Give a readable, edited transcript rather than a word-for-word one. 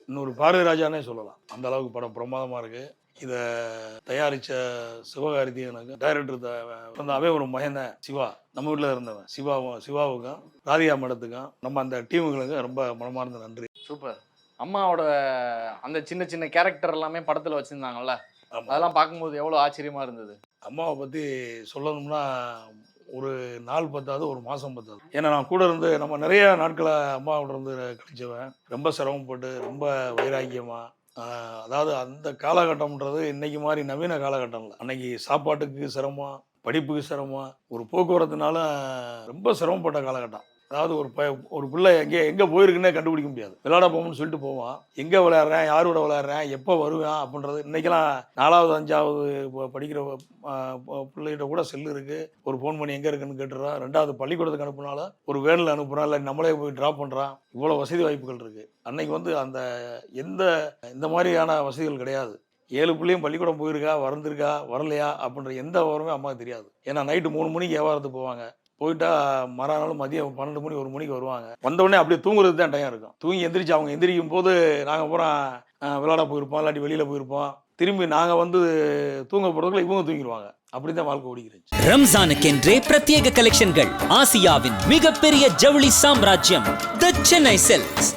இன்னொரு பாரதி ராஜானே சொல்லலாம். அந்த அளவுக்கு படம் பிரமாதமாக இருக்குது. இதை தயாரித்த சிவகார்த்திகேயனுக்கு டைரக்டர் வந்து அவன் ஒரு மகன் தான் சிவா, நம்ம வீட்டில் இருந்தவன். சிவாவுக்கும் ராதிகா மேடத்துக்கும் நம்ம அந்த டீமுகளுக்கும் ரொம்ப மனமார்ந்த நன்றி. சூப்பர். அம்மாவோட அந்த சின்ன சின்ன கேரக்டர் எல்லாமே படத்தில் வச்சுருந்தாங்கல்ல, அதெல்லாம் பார்க்கும்போது எவ்வளோ ஆச்சரியமாக இருந்தது. அம்மாவை பற்றி சொல்லணும்னா ஒரு நாள் பத்தாது, ஒரு மாதம் பத்தாது. ஏன்னா நான் கூட இருந்து நம்ம நிறைய நாட்களை அம்மாவோட இருந்து கழிச்சவன். ரொம்ப சிரமப்பட்டு, ரொம்ப வைராக்கியமாக, அதாவது அந்த காலகட்டம்ன்றது இன்னைக்கு மாதிரி நவீன காலகட்டம் இல்லை. அன்னைக்கு சாப்பாட்டுக்கு சிரமம், படிப்புக்கு சிரமம், ஒரு போக்குவரத்துனால ரொம்ப சிரமப்பட்ட காலகட்டம். அதாவது ஒரு பிள்ளை எங்கே போயிருக்குன்னே கண்டுபிடிக்க முடியாது. விளையாட போகணும்னு சொல்லிட்டு போவான், எங்கே விளையாடுறேன், யாரோட விளையாடுறேன், எப்போ வருவேன் அப்படின்றது. இன்றைக்கெல்லாம் 4வது 5வது படிக்கிற பிள்ளைகிட்ட கூட செல்லு இருக்குது. ஒரு ஃபோன் பண்ணி எங்கே இருக்குன்னு கேட்டுறான். 2வது பள்ளிக்கூடத்துக்கு அனுப்புனால ஒரு வேனில் அனுப்புகிறான், இல்லை நம்மளே போய் ட்ராப் பண்ணுறான். இவ்வளோ வசதி வாய்ப்புகள் இருக்குது. அன்னைக்கு வந்து அந்த இந்த மாதிரியான வசதிகள் கிடையாது. 7 பிள்ளையும் பள்ளிக்கூடம் போயிருக்கா, வரலையா அப்படின்ற எந்த விவரமே அம்மாவுக்கு தெரியாது. ஏன்னா நைட்டு 3 மணிக்கு வியாபாரத்துக்கு போவாங்க. போயிட்டா மறுநாள் மதியம் 12 மணி 1 மணிக்கு வருவாங்க. வந்தவுடனே அப்படியே தூங்குறது தான் டைம் இருக்கும். தூங்கி எந்திரிச்சு அவங்க எந்திரிக்கும் போது நாங்கள் பூரா விளையாட போயிருப்போம், இல்லாட்டி வெளியில் போயிருப்போம். திரும்பி நாங்கள் வந்து தூங்க போகிறதுக்குள்ள இவங்க தூங்கிடுவாங்க. அப்படிதான் வாழ்க்கை ஓடிக்கிறச்சு. ரம்ஜானுக்கென்றே பிரத்யேக கலெக்ஷன்கள். ஆசியாவின் மிகப்பெரிய ஜவுளி சாம்ராஜ்யம் தி சென்னை சில்க்ஸ்.